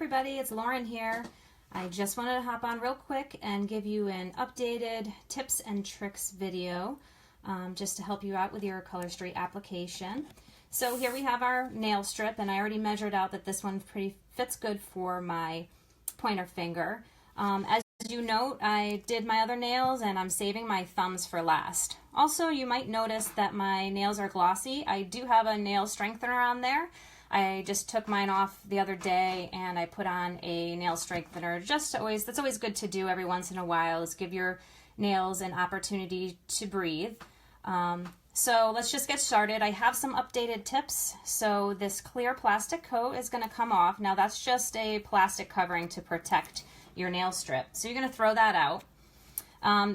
everybody, it's Lauren here. I just wanted to hop on real quick and give you an updated tips and tricks video just to help you out with your Color Street application. So here we have our nail strip, and I already measured out that this one fits good for my pointer finger. As you note, I did my other nails and I'm saving my thumbs for last. Also, you might notice that my nails are glossy. I do have a nail strengthener on there. I just took mine off the other day and I put on a nail strengthener. That's always good to do every once in a while, is give your nails an opportunity to breathe. So let's just get started. I have some updated tips. So this clear plastic coat is going to come off. Now that's just a plastic covering to protect your nail strip. So you're going to throw that out.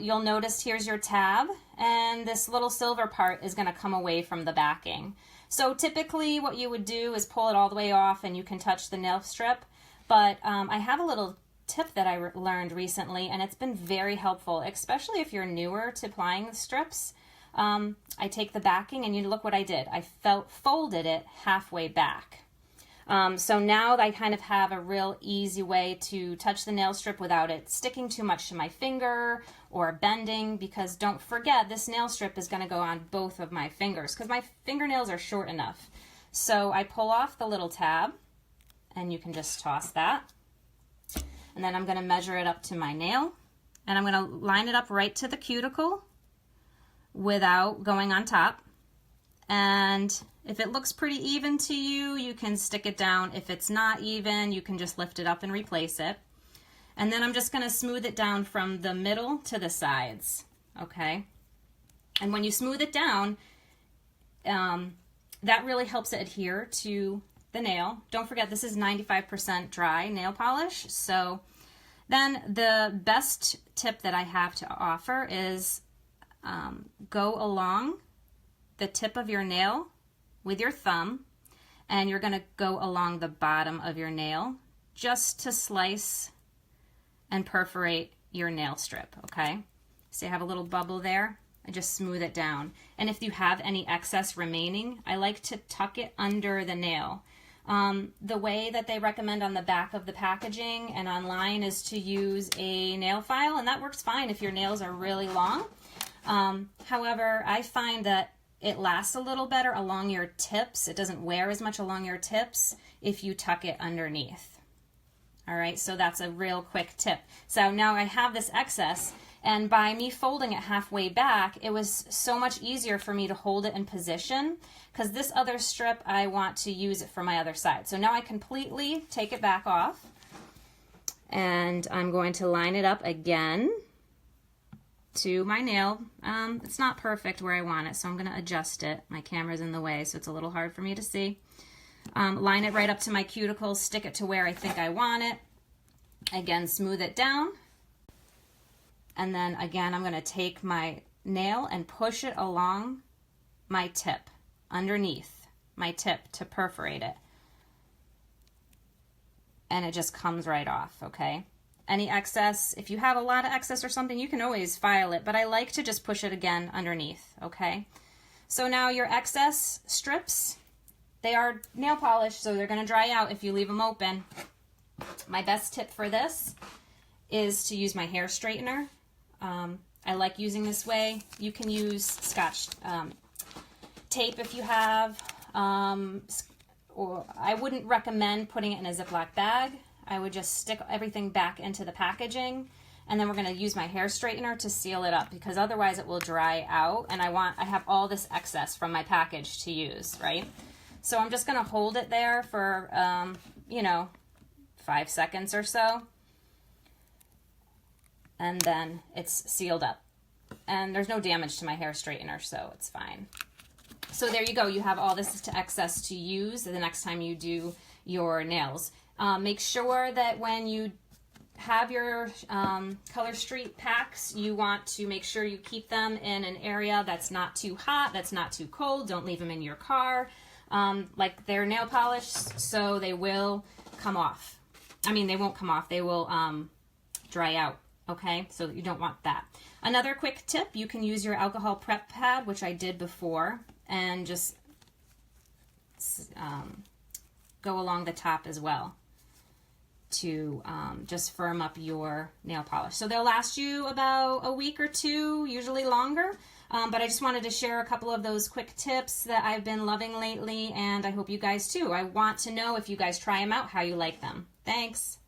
You'll notice here's your tab, and this little silver part is going to come away from the backing. So typically what you would do is pull it all the way off and you can touch the nail strip, but I have a little tip that I learned recently, and it's been very helpful, especially if you're newer to applying the strips. I take the backing, and you look what I did. I folded it halfway back. So now I kind of have a real easy way to touch the nail strip without it sticking too much to my finger or bending, because don't forget, this nail strip is going to go on both of my fingers because my fingernails are short enough. So I pull off the little tab, and you can just toss that. And then I'm going to measure it up to my nail, and I'm going to line it up right to the cuticle without going on top. And if it looks pretty even to you, you can stick it down. If it's not even, you can just lift it up and replace it. And then I'm just going to smooth it down from the middle to the sides, okay? And when you smooth it down, that really helps it adhere to the nail. Don't forget, this is 95% dry nail polish. So then the best tip that I have to offer is go along the tip of your nail with your thumb, and you're going to go along the bottom of your nail just to slice and perforate your nail strip, okay? So you have a little bubble there, and just smooth it down. And if you have any excess remaining, I like to tuck it under the nail. The way that they recommend on the back of the packaging and online is to use a nail file, and that works fine if your nails are really long. However, I find that it lasts a little better along your tips. It doesn't wear as much along your tips if you tuck it underneath. All right, so that's a real quick tip. So now I have this excess, and by me folding it halfway back, it was so much easier for me to hold it in position, because this other strip, I want to use it for my other side. So now I completely take it back off, and I'm going to line it up again to my nail. It's not perfect where I want it, so I'm going to adjust it. My camera's in the way, so it's a little hard for me to see. Line it right up to my cuticle, stick it to where I think I want it. Again, smooth it down. And then again, I'm going to take my nail and push it along my tip, underneath my tip, to perforate it. And it just comes right off, okay? Any excess, if you have a lot of excess or something, you can always file it, but I like to just push it again underneath, okay? So now your excess strips, they are nail polish, so they're going to dry out if you leave them open. My best tip for this is to use my hair straightener. I like using this way. You can use Scotch tape if you have, or I wouldn't recommend putting it in a Ziploc bag. I would just stick everything back into the packaging, and then we're going to use my hair straightener to seal it up, because otherwise it will dry out, and I have all this excess from my package to use, right? So I'm just going to hold it there for, 5 seconds or so, and then it's sealed up. And there's no damage to my hair straightener, so it's fine. So there you go. You have all this to excess to use the next time you do your nails. Make sure that when you have your Color Street packs, you want to make sure you keep them in an area that's not too hot, that's not too cold. Don't leave them in your car. Like they're nail polish, so they will come off. I mean, they won't come off. They will dry out, okay? So you don't want that. Another quick tip, you can use your alcohol prep pad, which I did before, and just go along the top as well. to just firm up your nail polish. So they'll last you about a week or two, usually longer. But I just wanted to share a couple of those quick tips that I've been loving lately, and I hope you guys too. I want to know if you guys try them out, how you like them. Thanks.